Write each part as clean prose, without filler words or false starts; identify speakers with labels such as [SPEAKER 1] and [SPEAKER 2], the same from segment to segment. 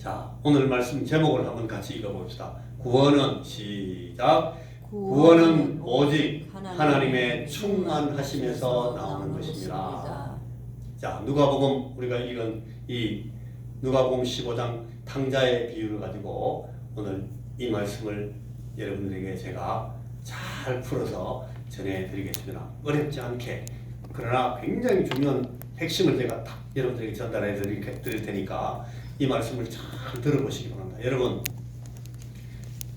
[SPEAKER 1] 자, 오늘 말씀 제목을 한번 같이 읽어봅시다. 구원은 시작. 구원은 오직 하나님의 충만하심에서 나오는 것입니다. 자, 누가복음 우리가 읽은 이 누가복음 15장 탕자의 비유를 가지고 오늘 이 말씀을 여러분들에게 제가 잘 풀어서 전해드리겠습니다. 어렵지 않게, 그러나 굉장히 중요한 핵심을 제가 딱 여러분들에게 전달해 드릴 테니까 이 말씀을 잘 들어보시기 바랍니다. 여러분,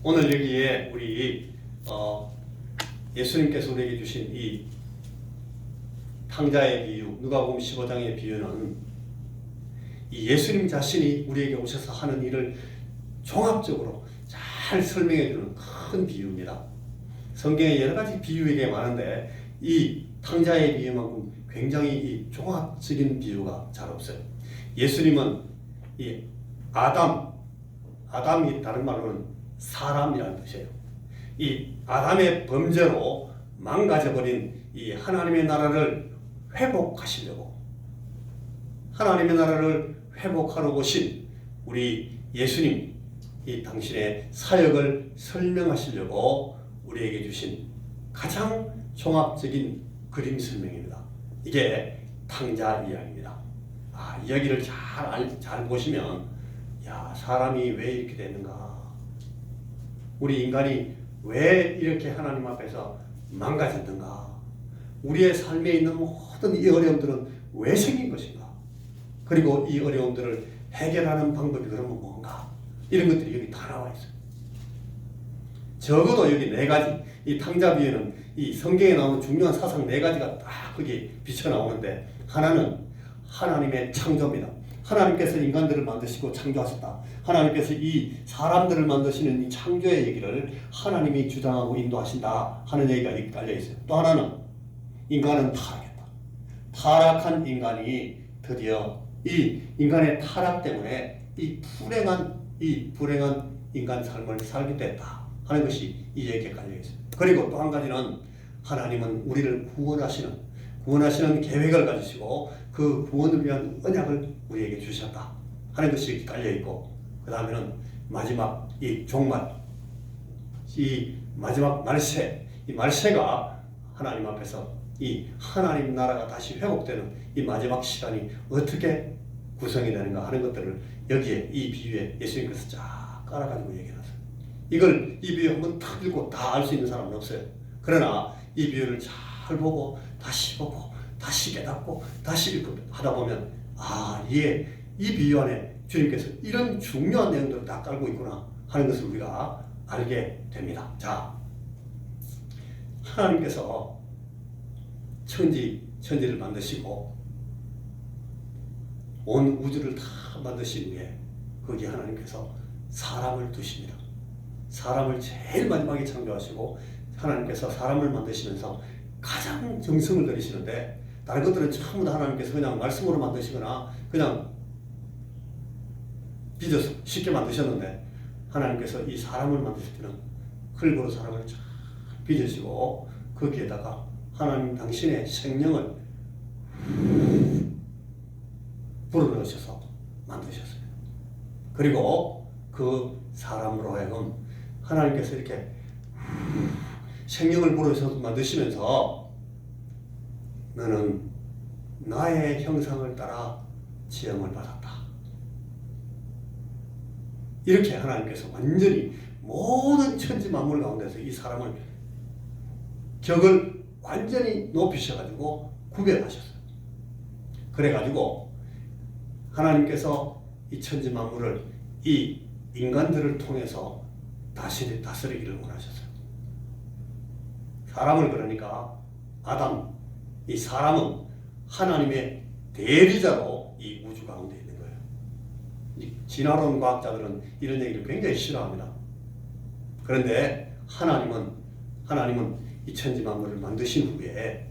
[SPEAKER 1] 오늘 여기에 우리 예수님께서 우리에게 주신 이 탕자의 비유, 누가복음 15장의 비유는 이 예수님 자신이 우리에게 오셔서 하는 일을 종합적으로 잘 설명해 주는 큰 비유입니다. 성경에 여러 가지 비유가 많은데 이 탕자의 비유만큼 굉장히 이 종합적인 비유가 잘 없어요. 예수님은 이 아담이 다른 말로는 사람이라는 뜻이에요. 이 아담의 범죄로 망가져버린 이 하나님의 나라를 회복하시려고, 하나님의 나라를 회복하러 오신 우리 예수님, 이 당신의 사역을 설명하시려고 우리에게 주신 가장 종합적인 그림 설명입니다. 이게 탕자 이야기입니다. 이야기를 잘 보시면, 야, 사람이 왜 이렇게 됐는가? 우리 인간이 왜 이렇게 하나님 앞에서 망가졌는가? 우리의 삶에 있는 모든 이 어려움들은 왜 생긴 것인가? 그리고 이 어려움들을 해결하는 방법이 그러면 뭔가? 이런 것들이 여기 다 나와 있어요. 적어도 여기 4가지, 이 탕자 비유는 이 성경에 나오는 중요한 사상 4가지가 딱 거기 비쳐 나오는데, 하나는 하나님의 창조입니다. 하나님께서 인간들을 만드시고 창조하셨다. 하나님께서 이 사람들을 만드시는 이 창조의 얘기를 하나님이 주장하고 인도하신다 하는 얘기가 여기 깔려 있어요. 또 하나는 인간은 타락했다. 타락한 인간이 드디어 이 인간의 타락 때문에 이 불행한 인간 삶을 살게 됐다 하는 것이 이 얘기에 깔려 있어요. 그리고 또 한 가지는 하나님은 우리를 구원하시는 계획을 가지시고 그 구원을 위한 언약을 우리에게 주셨다 하는 것이 깔려 있고, 그 다음에는 마지막 이 종말, 이 마지막 말세, 이 말세가 하나님 앞에서 이 하나님 나라가 다시 회복되는 이 마지막 시간이 어떻게 구성이 되는가 하는 것들을 여기에 이 비유에 예수님께서 쫙 깔아가지고 얘기해놨어요. 이 비유 한번 탁 읽고 다 알 수 있는 사람은 없어요. 그러나 이 비유를 잘 보고 다시 깨닫고 다시 읽고 하다 보면, 이 비유 안에 주님께서 이런 중요한 내용들을 다 깔고 있구나 하는 것을 우리가 알게 됩니다. 자, 하나님께서 천지를 만드시고 온 우주를 다 만드신 후에 거기에 하나님께서 사람을 두십니다. 사람을 제일 마지막에 창조하시고 하나님께서 사람을 만드시면서 가장 정성을 들이시는데, 다른 것들은 전부 다 하나님께서 그냥 말씀으로 만드시거나 그냥 빚어서 쉽게 만드셨는데, 하나님께서 이 사람을 만드실 때는 흙으로 사람을 잘 빚으시고 거기에다가 하나님 당신의 생명을 불어넣으셔서 만드셨어요. 그리고 그 사람으로 하여금 하나님께서 이렇게 생명을 불어서 만드시면서 너는 나의 형상을 따라 지음을 받았다. 이렇게 하나님께서 완전히 모든 천지 만물 가운데서 이 사람을 격을 완전히 높이셔가지고 구별하셨어요. 그래가지고 하나님께서 이 천지 만물을 이 인간들을 통해서 다스리기를 원하셨어요. 사람을, 그러니까 이 사람은 하나님의 대리자로 이 우주 가운데 있는 거예요. 이 진화론 과학자들은 이런 얘기를 굉장히 싫어합니다. 그런데 하나님은 이 천지 만물을 만드신 후에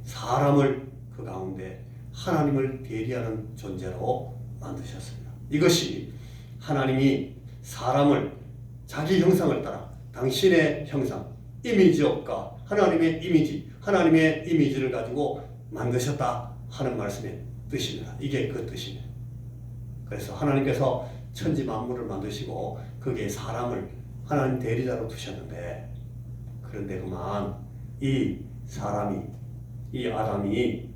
[SPEAKER 1] 사람을 그 가운데 하나님을 대리하는 존재로 만드셨습니다. 이것이 하나님이 사람을 자기 형상을 따라 당신의 형상, 이미지업과 하나님의 이미지를 가지고 만드셨다 하는 말씀의 뜻입니다. 이게 그 뜻이에요. 그래서 하나님께서 천지 만물을 만드시고 거기에 사람을 하나님 대리자로 두셨는데, 그런데 그만 이 사람이, 이 아담이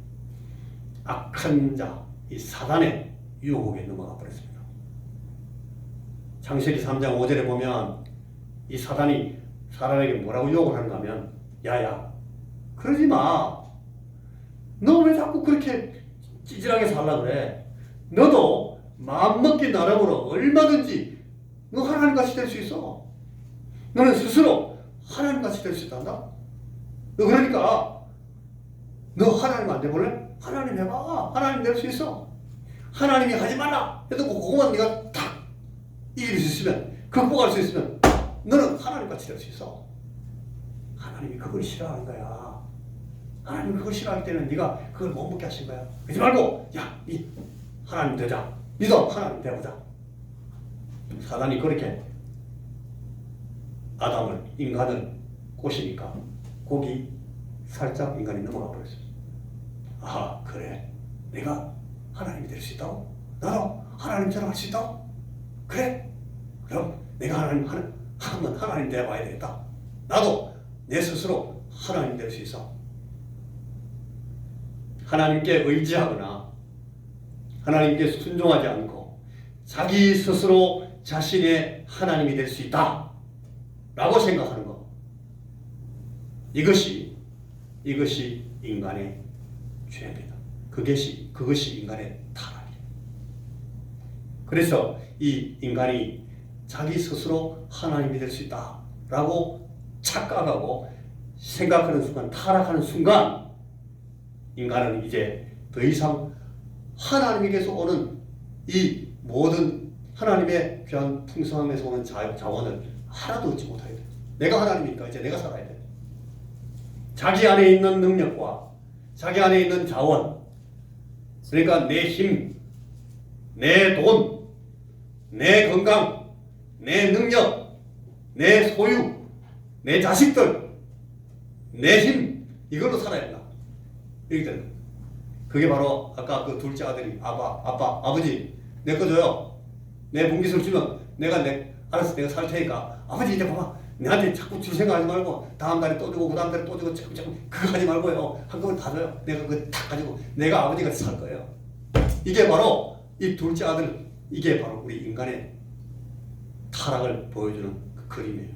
[SPEAKER 1] 악한 자, 이 사단의 유혹에 넘어가 버렸습니다. 창세기 3장 5절에 보면 이 사단이 사람에게 뭐라고 유혹을 하는가 하면, 야야 그러지 마. 너 왜 자꾸 그렇게 찌질하게 살라 그래. 너도 마음먹기 나름으로 얼마든지 너 하나님같이 될 수 있어. 너는 스스로 하나님같이 될 수 있단다. 너 그러니까 너 하나님 안 돼볼래? 하나님 해봐. 하나님 될 수 있어. 하나님이 하지 말라 해도 그거만 네가 탁 이길 수 있으면, 극복할 수 있으면 너는 하나님같이 될 수 있어. 하나님이 그걸 싫어하는 거야. 하나님이 그걸 싫어하기 때문에 네가 그걸 못 먹게 하신 거야. 그러지 말고 야, 니 하나님 되자. 니도 하나님 되보자. 사단이 그렇게 아담을, 인간을 꼬시니까 거기 살짝 인간이 넘어가 버렸어요. 아 그래, 내가 하나님이 될 수 있다고? 나도 하나님처럼 할 수 있다고? 그래? 그럼 내가 한번 하나님 되어봐야 되겠다. 나도 내 스스로 하나님 될 수 있어. 하나님께 의지하거나 하나님께 순종하지 않고 자기 스스로 자신의 하나님이 될 수 있다 라고 생각하는 것, 이것이 인간의 죄입니다. 그것이 인간의 타락이에요. 그래서 이 인간이 자기 스스로 하나님이 될 수 있다 라고 착각하고 생각하는 순간, 타락하는 순간 인간은 이제 더 이상 하나님에게서 오는 이 모든 하나님의 귀한 풍성함에서 오는 자원을 하나도 얻지 못하게 돼요. 내가 하나님이니까 이제 내가 살아야 돼. 자기 안에 있는 능력과 자기 안에 있는 자원, 그러니까 내 힘, 내 돈, 내 건강, 내 능력, 내 소유, 내 자식들, 내 힘, 이걸로 살아야 된다. 이렇게 되는 거예요. 그게 바로 아까 그 둘째 아들이 아버지 내 거 줘요. 내 분깃을 주면 알았어, 내가 살 테니까. 아버지 이제 봐봐, 내한테 자꾸 줄 생각하지 말고 다음 달에 또 주고 그 다음 달에 또 주고 조금 그거 하지 말고요. 한꺼번에 다 줘요. 내가 그거 다 가지고 내가 아버지가 살 거예요. 이게 바로 이 둘째 아들, 이게 바로 우리 인간의 타락을 보여주는 그 그림이에요.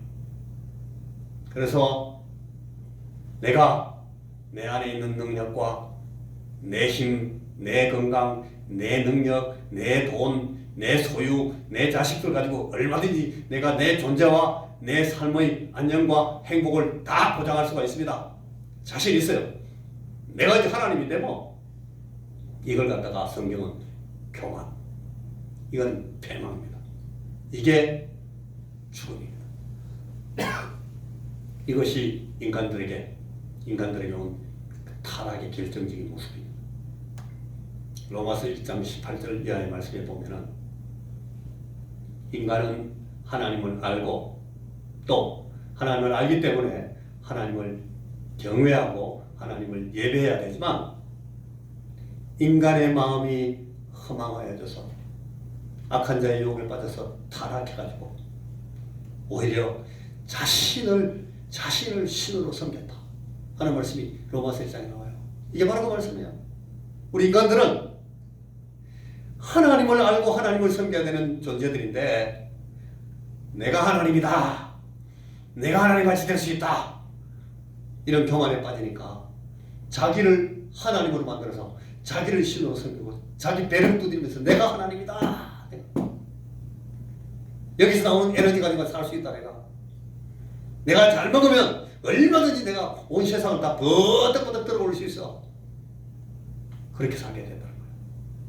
[SPEAKER 1] 그래서 내가 내 안에 있는 능력과 내 힘, 내 건강, 내 능력, 내 돈, 내 소유, 내 자식들 가지고 얼마든지 내가 내 존재와 내 삶의 안녕과 행복을 다 보장할 수가 있습니다. 자신 있어요. 내가 이제 하나님인데 뭐. 이걸 갖다가 성경은 교만, 이건 패망입니다. 이게 죽음입니다. 이것이 인간들에게 온 타락의 결정적인 모습입니다. 로마서 1장 18절 이하의 말씀에 보면은 인간은 하나님을 알고 또 하나님을 알기 때문에 하나님을 경외하고 하나님을 예배해야 되지만, 인간의 마음이 허망하여져서 악한 자의 유혹에 빠져서 타락해가지고 오히려 자신을 신으로 섬겼다 하는 말씀이 로마서 1장에 나와요. 이게 바로 그 말씀이에요. 우리 인간들은 하나님을 알고 하나님을 섬겨야 되는 존재들인데, 내가 하나님이다, 내가 하나님같이 될 수 있다, 이런 교만에 빠지니까 자기를 하나님으로 만들어서 자기를 신으로 섬기고 자기 배를 두드리면서 내가 하나님이다, 여기서 나오는 에너지 가지고 살 수 있다, 내가 잘 먹으면 얼마든지 내가 온 세상을 다 버덕버덕 들어올릴 수 있어. 그렇게 살게 된다는 거예요.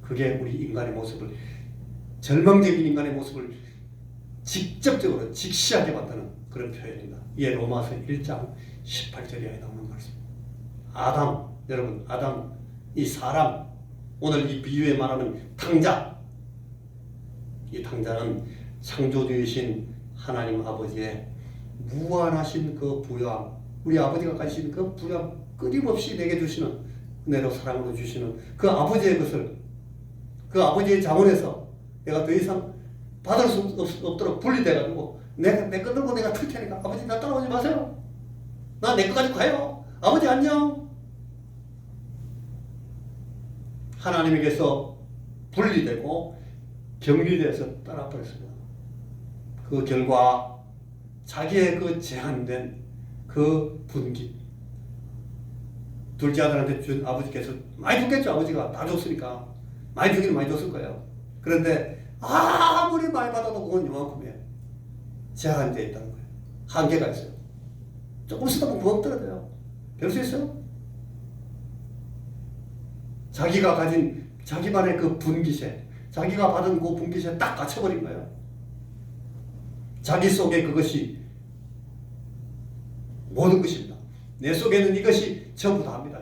[SPEAKER 1] 그게 우리 인간의 모습을, 절망적인 인간의 모습을 직접적으로 직시하게 만드는 그런 표현입니다. 이게 로마서 1장 18절에 나오는 말씀입니다. 아담, 여러분, 아담, 이 사람, 오늘 이 비유에 말하는 탕자, 이 탕자는 창조주이신 하나님 아버지의 무한하신 그 부요함, 우리 아버지가 가지신 그 부요함, 끊임없이 내게 주시는 은혜로 사랑으로 주시는 그 아버지의 것을, 그 아버지의 자원에서 내가 더 이상 받을 수 없도록 분리돼가지고 내거 들고 내가 틀 테니까 아버지 나 따라오지 마세요. 나 내 거 가지고 가요. 아버지 안녕. 하나님에게서 분리되고 격리돼서 떠나버렸습니다. 그 결과 자기의 그 제한된 그 분기, 둘째 아들한테 준 아버지께서 많이 줬겠죠. 아버지가 다 줬으니까 많이 주기는 많이 줬을 거예요. 그런데 아무리 많이 받아도 그건 요만큼이에요. 제한되어 있다는 거예요. 한계가 있어요. 조금 쓰다 보면 구멍 떨어져요. 별 수 있어요? 자기가 가진 자기만의 그 분기세, 자기가 받은 그 분기세에 딱 갇혀버린 거예요. 자기 속에 그것이 모든 것입니다. 내 속에는 이것이 전부 다입니다.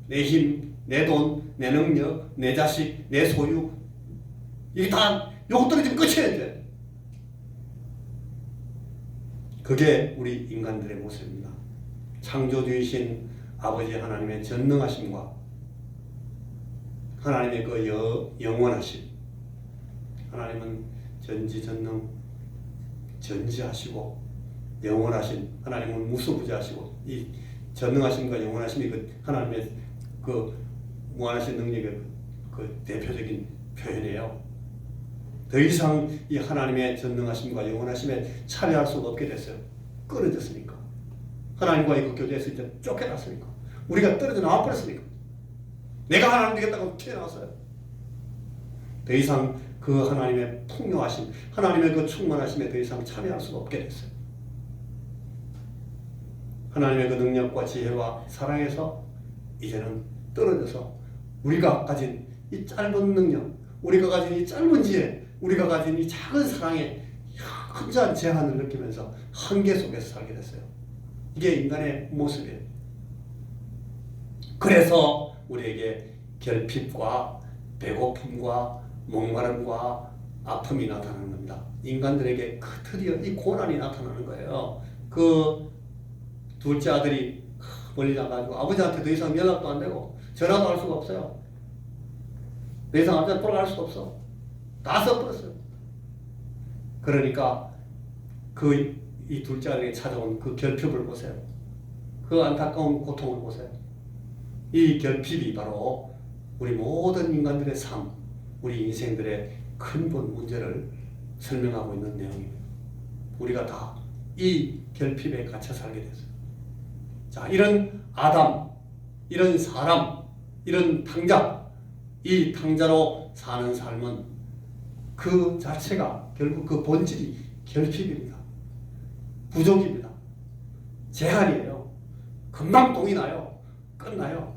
[SPEAKER 1] 내 힘, 내 돈, 내 능력, 내 자식, 내 소유, 이게 다 요거 떨어지면 끝이에요. 이제. 그게 우리 인간들의 모습입니다. 창조주이신 아버지 하나님의 전능하심과 하나님의 그 영원하심. 하나님은 전지전능, 전지하시고 영원하신, 하나님은 무소부재하시고, 이 전능하심과 영원하심이 그 하나님의 그 무한하신 능력의 그 대표적인 표현이에요. 더 이상 이 하나님의 전능하심과 영원하심에 참여할 수가 없게 됐어요. 끊어졌으니까. 하나님과의 그 교제에서 이제 쫓겨났으니까. 우리가 떨어져 나와버렸으니까. 내가 하나님 되겠다고 튀어나왔어요. 더 이상 그 하나님의 풍요하심, 하나님의 그 충만하심에 더 이상 참여할 수가 없게 됐어요. 하나님의 그 능력과 지혜와 사랑에서 이제는 떨어져서 우리가 가진 이 짧은 능력, 우리가 가진 이 짧은 지혜, 우리가 가진 이 작은 사랑에 현저한 제한을 느끼면서 한계 속에서 살게 됐어요. 이게 인간의 모습이에요. 그래서 우리에게 결핍과 배고픔과 목마름과 아픔이 나타나는 겁니다. 인간들에게 드디어 이 고난이 나타나는 거예요. 그 둘째 아들이 멀리 나가지고 아버지한테 더 이상 연락도 안 되고 전화도 할 수가 없어요. 더 이상 아버지한테 돌아갈 수가 없어. 다 써버렸어요. 그러니까 이 둘째 아들에게 찾아온 그 결핍을 보세요. 그 안타까운 고통을 보세요. 이 결핍이 바로 우리 모든 인간들의 삶, 우리 인생들의 근본 문제를 설명하고 있는 내용입니다. 우리가 다 이 결핍에 갇혀 살게 됐어요. 자, 이런 아담, 이런 사람, 이런 탕자, 이 탕자로 사는 삶은 그 자체가 결국 그 본질이 결핍입니다. 부족입니다. 제한이에요. 금방 동이 나요. 끝나요.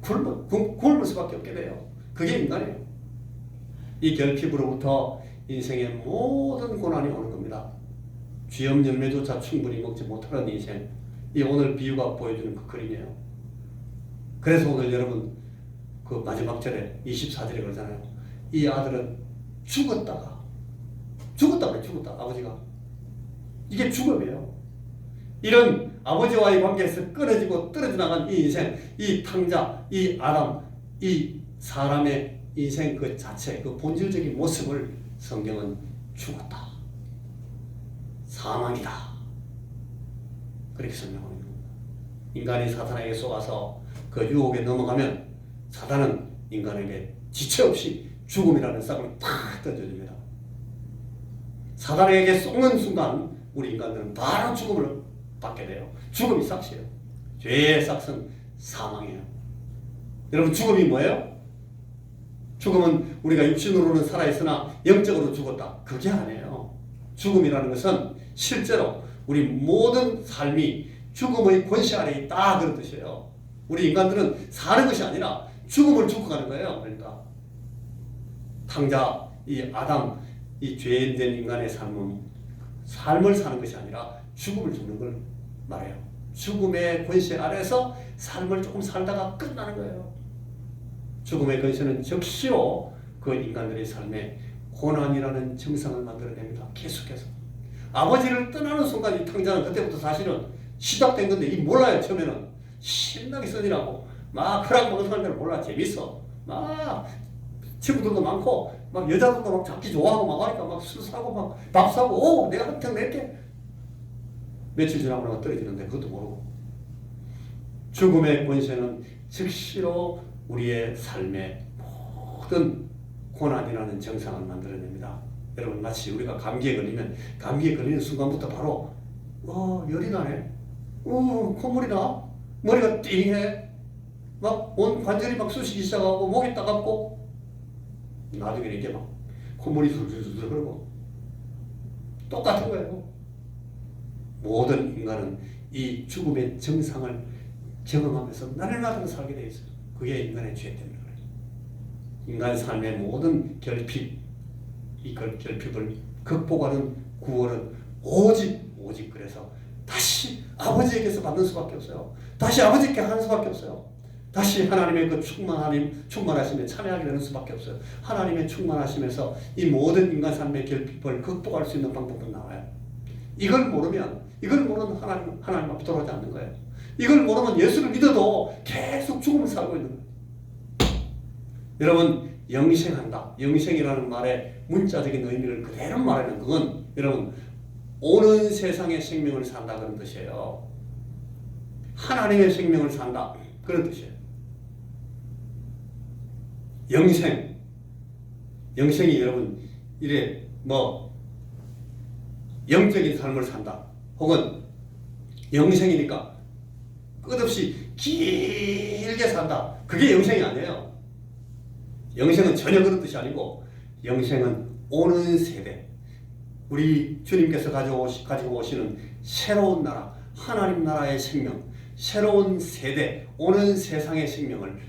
[SPEAKER 1] 굶을 수밖에 없게 돼요. 그게 인간이에요. 이 결핍으로부터 인생의 모든 고난이 오는 겁니다. 쥐염 열매조차 충분히 먹지 못하는 인생. 이 오늘 비유가 보여주는 그 그림이에요. 그래서 오늘 여러분 그 마지막 절에 24절에 그러잖아요. 이 아들은 죽었다 아버지가. 이게 죽음이에요. 이런 아버지와의 관계에서 끊어지고 떨어져 나간 이 인생, 이 탕자, 이 아담, 이 사람의 인생 그 자체, 그 본질적인 모습을 성경은 죽었다, 사망이다, 그렇게 설명하는 겁니다. 인간이 사탄에게 쏘아서 그 유혹에 넘어가면 사탄은 인간에게 지체 없이 죽음이라는 싹을 팍 던져줍니다. 사탄에게 쏘는 순간 우리 인간들은 바로 죽음을 받게 돼요. 죽음이 싹이에요. 죄의 싹은 사망이에요. 여러분, 죽음이 뭐예요? 죽음은 우리가 육신으로는 살아있으나 영적으로 죽었다, 그게 아니에요. 죽음이라는 것은 실제로 우리 모든 삶이 죽음의 권세 아래에 있다, 그런 뜻이에요. 우리 인간들은 사는 것이 아니라 죽음을 죽어가는 거예요. 그러니까 탕자, 이 아담, 이 죄인된 인간의 삶은 삶을 사는 것이 아니라 죽음을 죽는 걸 말해요. 죽음의 권세 아래서 삶을 조금 살다가 끝나는 거예요. 죽음의 권세는 즉시로 그 인간들의 삶에 고난이라는 증상을 만들어냅니다. 계속해서. 아버지를 떠나는 순간 이 탕자는 그때부터 사실은 시작된 건데 이 몰라요. 처음에는 신나게 써니라고 막 허락먹은 사람들은 몰라. 재밌어. 막 친구들도 많고 막 여자들도 막 잡기 좋아하고 막 하니까 막 술 사고 막 밥 사고 내가 한턱 낼게. 며칠 지나고 나면 떨어지는데 그것도 모르고. 죽음의 권세는 즉시로 우리의 삶에 모든 고난이라는 정상을 만들어냅니다. 여러분 마치 우리가 감기에 걸리는 순간부터 바로 열이 나네. 콧물이 나. 머리가 띵해. 막 온 관절이 막 쑤시기 시작하고 목이 따갑고 나중에 이제 막 콧물이 술술술 흐르고 똑같은 거예요. 모든 인간은 이 죽음의 정상을 경험하면서 날마다 살게 돼 있어요. 그게 인간의 죄 때문에 그래요. 인간 삶의 모든 결핍, 이 결핍을 극복하는 구원은 오직 그래서 다시 아버지에게서 받는 수밖에 없어요. 다시 아버지께 하는 수밖에 없어요. 다시 하나님의 그 충만하심에 참여하게 되는 수밖에 없어요. 하나님의 충만하심에서 이 모든 인간 삶의 결핍을 극복할 수 있는 방법은 나와요. 이걸 모르는 하나님 앞에 돌아오지 않는 거예요. 이걸 모르면 예수를 믿어도 계속 죽음을 살고 있는 거예요. 여러분 영생한다. 영생이라는 말의 문자적인 의미를 그대로 말하는 그건 여러분 오는 세상의 생명을 산다 그런 뜻이에요. 하나님의 생명을 산다 그런 뜻이에요. 영생이 여러분 이래 영적인 삶을 산다 혹은 영생이니까 끝없이 길게 산다. 그게 영생이 아니에요. 영생은 전혀 그런 뜻이 아니고 영생은 오는 세대 우리 주님께서 가지고 오시는 새로운 나라 하나님 나라의 생명 새로운 세대 오는 세상의 생명을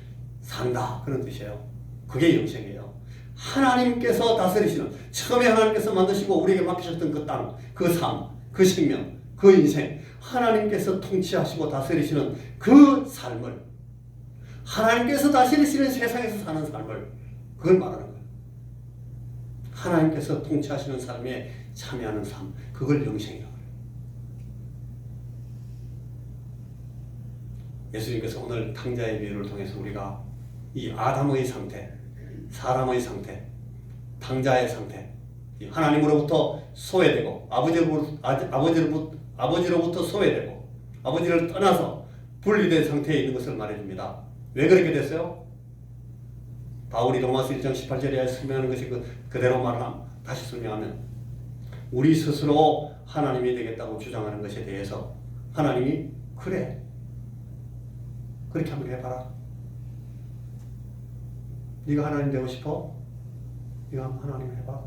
[SPEAKER 1] 산다 그런 뜻이에요. 그게 영생이에요. 하나님께서 다스리시는 처음에 하나님께서 만드시고 우리에게 맡기셨던 그 땅, 그 삶, 그 생명, 그 인생 하나님께서 통치하시고 다스리시는 그 삶을 하나님께서 다스리시는 세상에서 사는 삶을 그걸 말하는 거예요. 하나님께서 통치하시는 삶에 참여하는 삶 그걸 영생이라고 해요. 예수님께서 오늘 탕자의 비유를 통해서 우리가 이 아담의 상태 사람의 상태, 탕자의 상태, 하나님으로부터 소외되고 아버지로부터 소외되고 아버지를 떠나서 분리된 상태에 있는 것을 말해줍니다. 왜 그렇게 됐어요? 바울이 로마서 1장 18절에 설명하는 것이 그대로 다시 설명하면 우리 스스로 하나님이 되겠다고 주장하는 것에 대해서 하나님이 그래 그렇게 한번 해봐라. 네가 하나님 되고 싶어? 네가 한번 하나님 해봐.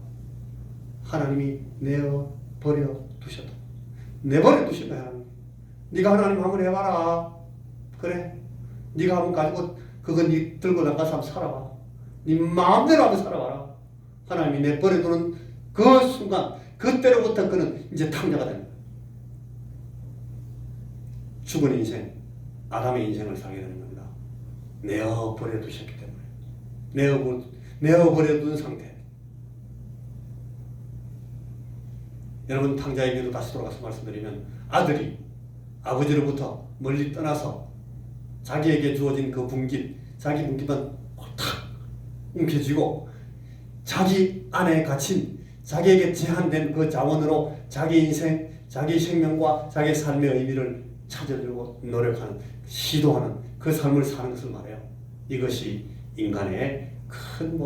[SPEAKER 1] 하나님이 내버려 두셨다. 내버려 두신 거야. 네가 하나님 한번 해봐라. 그래. 네가 한번 가지고 그거 네 들고 나가서 한번 살아봐. 네 마음대로 한번 살아봐라. 하나님이 내버려 두는 그 순간 그때로부터 그는 이제 탕자가 되는 거야. 죽은 인생, 아담의 인생을 살게 되는 겁니다. 내어버려 두셨기 때문에. 내어버려 둔 상태. 여러분 탕자에게도 다시 돌아가서 말씀드리면 아들이 아버지로부터 멀리 떠나서 자기에게 주어진 그 분깃, 자기 분깃만 탁 움켜쥐고 자기 안에 갇힌 자기에게 제한된 그 자원으로 자기 인생, 자기 생명과 자기 삶의 의미를 찾으려고 노력하는, 시도하는 그 삶을 사는 것을 말해요. 이것이 인간의 큰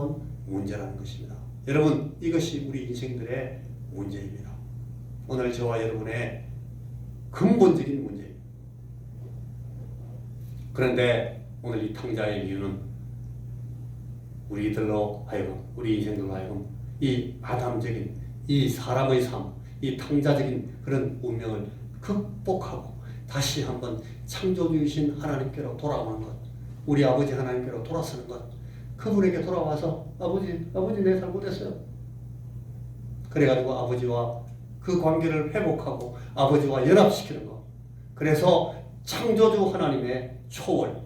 [SPEAKER 1] 문제라는 것입니다. 여러분 이것이 우리 인생들의 문제입니다. 오늘 저와 여러분의 근본적인 문제입니다. 그런데 오늘 이 탕자의 이유는 우리들로 하여금 우리 인생들로 하여금 이 아담적인 이 사람의 삶, 이 탕자적인 그런 운명을 극복하고 다시 한번 창조주이신 하나님께로 돌아오는 것, 우리 아버지 하나님께로 돌아서는 것, 그분에게 돌아와서 아버지 내 잘못했어요. 그래가지고 아버지와 그 관계를 회복하고 아버지와 연합시키는 것. 그래서 창조주 하나님의 초월,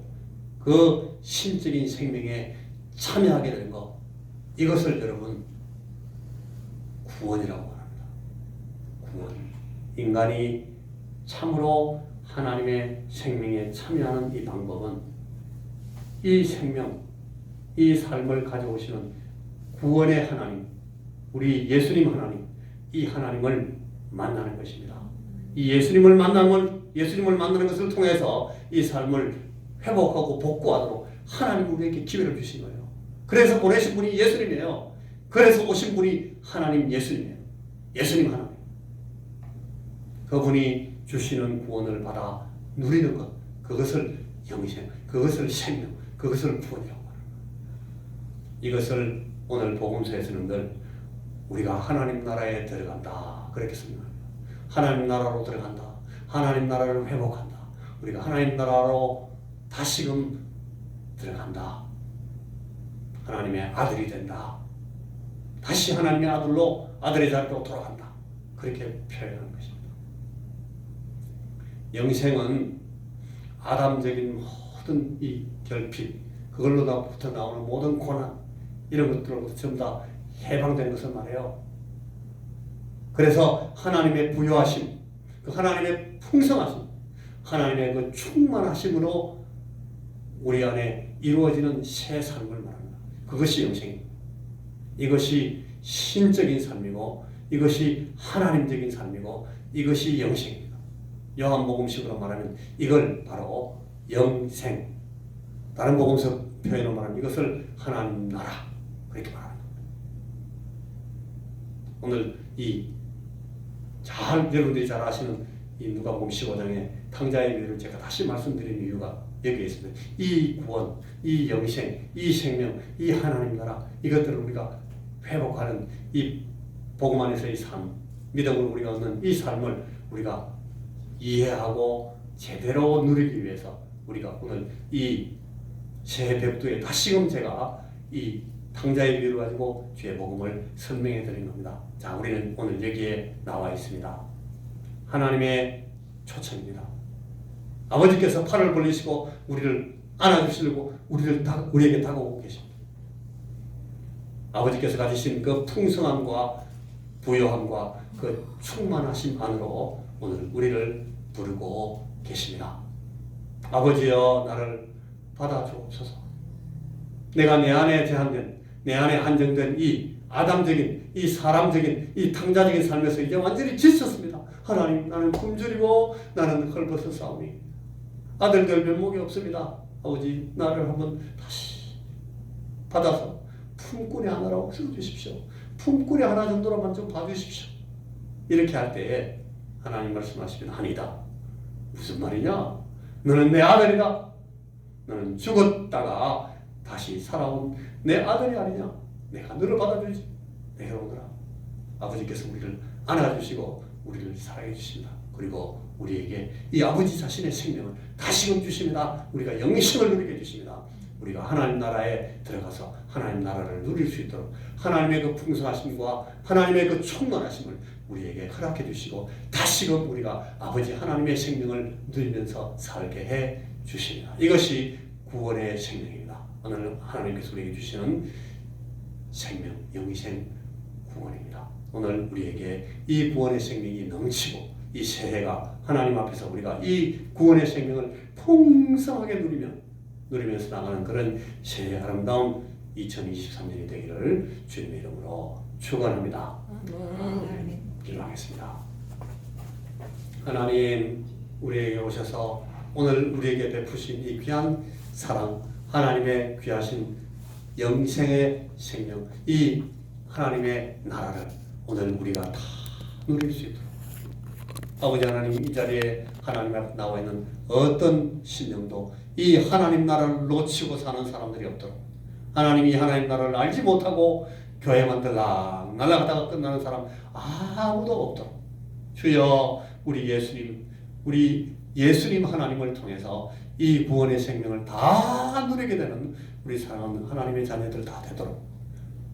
[SPEAKER 1] 그 신적인 생명에 참여하게 되는 것. 이것을 여러분 구원이라고 합니다. 구원. 인간이 참으로 하나님의 생명에 참여하는 이 방법은 이 생명, 이 삶을 가져오시는 구원의 하나님, 우리 예수님 하나님, 이 하나님을 만나는 것입니다. 이 예수님을 만나는 것을 통해서 이 삶을 회복하고 복구하도록 하나님 우리에게 기회를 주신 거예요. 그래서 보내신 분이 예수님이에요. 그래서 오신 분이 하나님 예수님이에요. 예수님 하나님. 그분이 주시는 구원을 받아 누리는 것, 그것을 영생, 그것을 생명, 그것을 구원이라고 말합니다. 이것을 오늘 복음서에서는 늘 우리가 하나님 나라에 들어간다 그렇게 설명합니다. 하나님 나라로 들어간다. 하나님 나라를 회복한다. 우리가 하나님 나라로 다시금 들어간다. 하나님의 아들이 된다. 다시 하나님의 아들로 아들의 자리로 돌아간다. 그렇게 표현하는 것입니다. 영생은 아담적인 모든 이 결핍, 그걸로부터 나오는 모든 고난, 이런 것들로부터 전부 다 해방되는 것을 말해요. 그래서 하나님의 부요하심, 그 하나님의 풍성하심, 하나님의 그 충만하심으로 우리 안에 이루어지는 새 삶을 말합니다. 그것이 영생입니다. 이것이 신적인 삶이고 이것이 하나님적인 삶이고 이것이 영생입니다. 요한복음식으로 말하면 이걸 바로 영생, 다른 복음서 표현으로 말하면 이것을 하나님 나라 그렇게 말합니다. 오늘 여러분들이 잘 아시는 이 누가복음 15장의 탕자의 비유를 제가 다시 말씀드리는 이유가 여기에 있습니다. 이 구원, 이 영생, 이 생명, 이 하나님 나라, 이것들을 우리가 회복하는 이 복음 안에서의 삶, 믿음을 우리가 얻는 이 삶을 우리가 이해하고 제대로 누리기 위해서 우리가 오늘 이 새 벽두에 다시금 제가 이 탕자의 비유를 가지고 주의 복음을 설명해 드린 겁니다. 자, 우리는 오늘 여기에 나와 있습니다. 하나님의 초청입니다. 아버지께서 팔을 벌리시고 우리를 안아주시려고 우리에게 다가오고 계십니다. 아버지께서 가지신 그 풍성함과 부요함과 그 충만하심 안으로 오늘 우리를 부르고 계십니다. 아버지여, 나를 받아주옵소서. 내가 내 안에 제한된, 내 안에 한정된 이 아담적인, 이 사람적인, 이 탕자적인 삶에서 이제 완전히 지쳤습니다. 하나님, 나는 굶주리고 나는 헐벗었사오니 아들들 면목이 없습니다. 아버지, 나를 한번 다시 받아서 품꾼이 하나라고 세워주십시오. 품꾼이 하나 정도로만 좀 봐주십시오. 이렇게 할 때에 하나님 말씀하시면 아니다. 무슨 말이냐? 너는 내 아들이다. 너는 죽었다가 다시 살아온 내 아들이 아니냐? 내가 너를 받아주지. 내 여러분들아, 아버지께서 우리를 안아주시고 우리를 사랑해 주십니다. 그리고 우리에게 이 아버지 자신의 생명을 다시금 주십니다. 우리가 영생을 누리게 해주십니다. 우리가 하나님 나라에 들어가서 하나님 나라를 누릴 수 있도록 하나님의 그 풍성하심과 하나님의 그 충만하심을 우리에게 허락해 주시고 다시금 우리가 아버지 하나님의 생명을 누리면서 살게 해 주십니다. 이것이 구원의 생명입니다. 오늘 하나님께서 우리에게 주시는 생명, 영생, 구원입니다. 오늘 우리에게 이 구원의 생명이 넘치고 이 새해가 하나님 앞에서 우리가 이 구원의 생명을 풍성하게 누리면서 나가는 그런 새해 아름다운 2023년이 되기를 주님의 이름으로 축원합니다. 기도하겠습니다. 하나님, 우리에게 오셔서 오늘 우리에게 베푸신 이 귀한 사랑, 하나님의 귀하신 영생의 생명, 이 하나님의 나라를 오늘 우리가 다 누릴 수 있도록 아버지 하나님, 이 자리에 하나님 앞에 나와 있는 어떤 심령도 이 하나님 나라를 놓치고 사는 사람들이 없도록, 하나님 이 하나님 나라를 알지 못하고 교회만 들락 날아가다가 끝나는 사람 아무도 없도록 주여, 우리 예수님 하나님을 통해서 이 구원의 생명을 다 누리게 되는 우리 사랑하는 하나님의 자녀들 다 되도록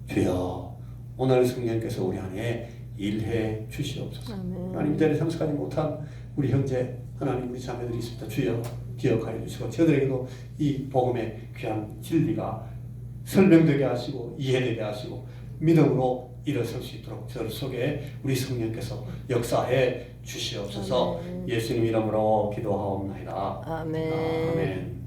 [SPEAKER 1] 주여, 오늘 성령께서 우리 안에 일해 주시옵소서. 하나님, 이 자리에 참석하지 못한 우리 형제 하나님, 우리 자매들이 있습니다. 주여, 기억하여 주시고 저들에게도 이 복음의 귀한 진리가 설명되게 하시고 이해되게 하시고 믿음으로 일어설 수 있도록 저들 속에 우리 성령께서 역사해 주시옵소서. 예수님 이름으로 기도하옵나이다.
[SPEAKER 2] 아멘.
[SPEAKER 1] 아멘.